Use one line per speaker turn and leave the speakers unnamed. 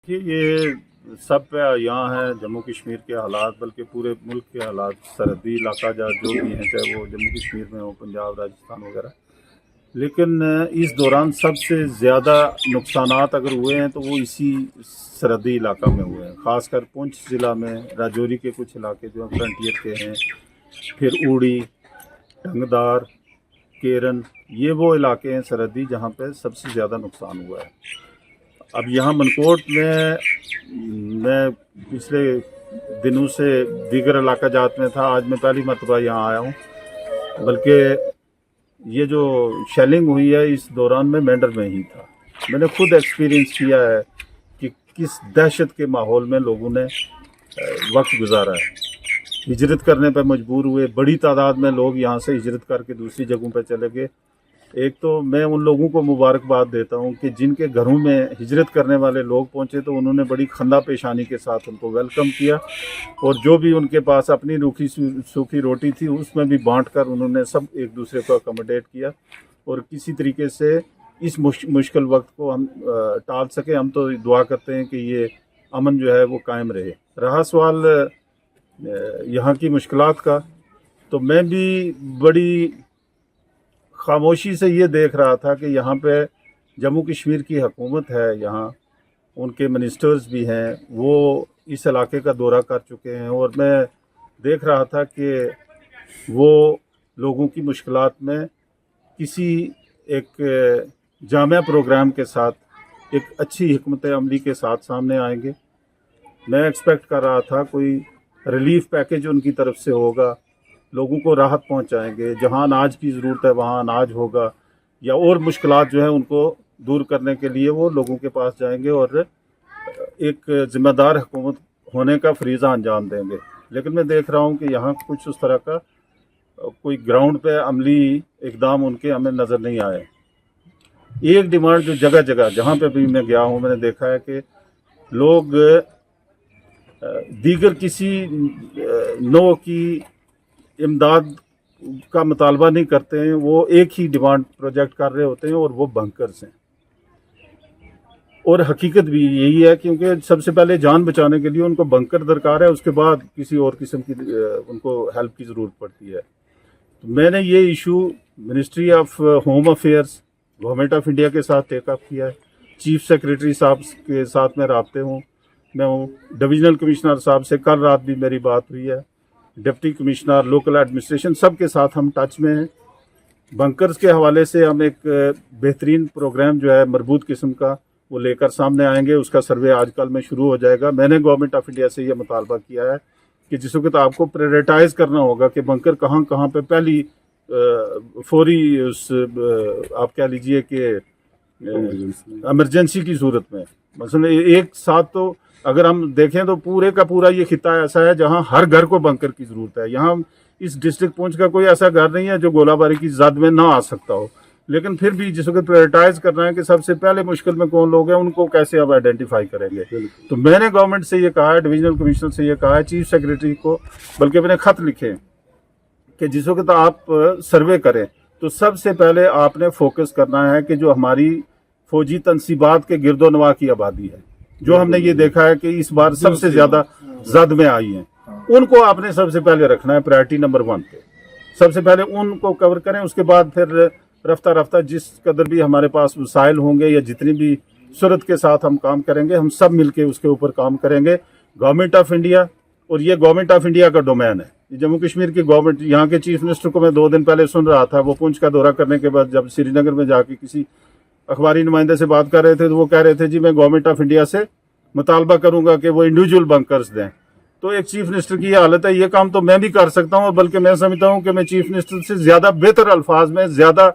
देखिए ये सब पे यहाँ है जम्मू कश्मीर के हालात, बल्कि पूरे मुल्क के हालात, सरहदी इलाका जो भी हैं, चाहे वो जम्मू कश्मीर में हो, पंजाब, राजस्थान वगैरह। लेकिन इस दौरान सबसे ज़्यादा नुकसानात अगर हुए हैं तो वो इसी सरहदी इलाका में हुए हैं, ख़ासकर पुंछ ज़िला में, राजौरी के कुछ इलाके जो फ्रंटियर के हैं, फिर उड़ी, टंगदार, केरन, ये वो इलाके हैं सरहदी जहाँ पे सबसे ज़्यादा नुकसान हुआ है। अब यहाँ मनकोट में मैं पिछले दिनों से दीगर इलाका जात में था, आज मैं पहली मरतबा यहाँ आया हूँ। बल्कि ये जो शेलिंग हुई है इस दौरान मैं मेंढर में ही था, मैंने खुद एक्सपीरियंस किया है कि किस दहशत के माहौल में लोगों ने वक्त गुजारा है। हिजरत करने पर मजबूर हुए, बड़ी तादाद में लोग यहाँ से हिजरत करके दूसरी जगहों पर चले गए। एक तो मैं उन लोगों को मुबारकबाद देता हूँ कि जिनके घरों में हिजरत करने वाले लोग पहुँचे तो उन्होंने बड़ी खंदा पेशानी के साथ उनको वेलकम किया, और जो भी उनके पास अपनी रूखी सूखी रोटी थी उसमें भी बांट कर उन्होंने सब एक दूसरे को अकोमोडेट किया, और किसी तरीके से इस मुश्किल वक्त को हम टाल सके। हम तो दुआ करते हैं कि ये अमन जो है वो कायम रहे। रहा सवाल यहाँ की मुश्किलात का, तो मैं भी बड़ी खामोशी से ये देख रहा था कि यहाँ पे जम्मू कश्मीर की हुकूमत है, यहाँ उनके मिनिस्टर्स भी हैं, वो इस इलाके का दौरा कर चुके हैं, और मैं देख रहा था कि वो लोगों की मुश्किलात में किसी एक जामिया प्रोग्राम के साथ, एक अच्छी हिकमत अमली के साथ सामने आएंगे। मैं एक्सपेक्ट कर रहा था कोई रिलीफ पैकेज उनकी तरफ से होगा, लोगों को राहत पहुंचाएंगे, जहां अनाज की ज़रूरत है वहां अनाज होगा, या और मुश्किलात जो है उनको दूर करने के लिए वो लोगों के पास जाएंगे और एक ज़िम्मेदार हुकूमत होने का फरीज़ा अंजाम देंगे। लेकिन मैं देख रहा हूं कि यहाँ कुछ उस तरह का कोई ग्राउंड पे अमली इकदाम उनके हमें नज़र नहीं आए। एक डिमांड जो जगह जगह जहाँ पे भी मैं गया हूँ मैंने देखा है कि लोग दीगर किसी नौ की इमदाद का मुतालबा नहीं करते हैं, वो एक ही डिमांड प्रोजेक्ट कर रहे होते हैं, और वो बंकर्स हैं। और हकीकत भी यही है, क्योंकि सबसे पहले जान बचाने के लिए उनको बंकर दरकार है, उसके बाद किसी और किस्म की उनको हेल्प की ज़रूरत पड़ती है। तो मैंने ये issue ministry of home affairs, government of India के साथ टेकअप किया है। चीफ सेक्रेटरी साहब के साथ मैं राब्ते हूँ, मैं हूँ डिविजनल कमिश्नर साहब से कल रात भी मेरी बात हुई है, डिप्टी कमिश्नर, लोकल एडमिनिस्ट्रेशन, सब के साथ हम टच में हैं। बंकर्स के हवाले से हम एक बेहतरीन प्रोग्राम जो है मरबूत किस्म का वो लेकर सामने आएंगे, उसका सर्वे आजकल में शुरू हो जाएगा। मैंने गवर्नमेंट ऑफ इंडिया से ये मुतालबा किया है कि जिस वक्त आपको प्रायोरिटाइज करना होगा कि बंकर कहाँ कहाँ पे पहली फौरी उस आप कह लीजिए कि इमरजेंसी की सूरत में, मसलन एक साथ तो अगर हम देखें तो पूरे का पूरा ये खिता ऐसा है जहां हर घर को बंकर की ज़रूरत है। यहाँ इस डिस्ट्रिक्ट पुंछ का कोई ऐसा घर नहीं है जो गोलाबारी की जद में ना आ सकता हो, लेकिन फिर भी जिस वक्त प्रायोरिटाइज करना है कि सबसे पहले मुश्किल में कौन लोग हैं, उनको कैसे आप आइडेंटिफाई करेंगे। तो मैंने गवर्नमेंट से ये कहा है, डिविजनल कमिश्नर से ये कहा है, चीफ सेक्रेटरी को बल्कि मैंने खत लिखे कि जिस वक्त आप सर्वे करें तो सबसे पहले आपने फोकस करना है कि जो हमारी फौजी तनसीबात के गिरदोनवा की आबादी है, जो हमने ये देखा है कि इस बार सबसे ज्यादा जद में आई हैं, उनको आपने सबसे पहले रखना है प्रायोरिटी नंबर 1 पे। सबसे पहले उनको कवर करें, उसके बाद फिर रफ्ता रफ्ता जिस कदर भी हमारे पास वसाइल होंगे या जितनी भी सूरत के साथ हम काम करेंगे, हम सब मिलके उसके ऊपर काम करेंगे। गवर्नमेंट ऑफ इंडिया, और ये गवर्नमेंट ऑफ इंडिया का डोमेन है, जम्मू कश्मीर की गवर्नमेंट। यहाँ के चीफ मिनिस्टर को मैं 2 दिन पहले सुन रहा था, वो पुंछ का दौरा करने के बाद जब श्रीनगर में जाके किसी अखबारी नुमाइंदे से बात कर रहे थे तो वो कह रहे थे जी मैं गवर्नमेंट ऑफ इंडिया से मुतालबा करूंगा कि वो इंडिविजुअल बंकर्स दें। तो एक चीफ मिनिस्टर की ये हालत है, ये काम तो मैं भी कर सकता हूं, बल्कि मैं समझता हूं कि मैं चीफ मिनिस्टर से ज्यादा बेहतर अल्फाज में, ज्यादा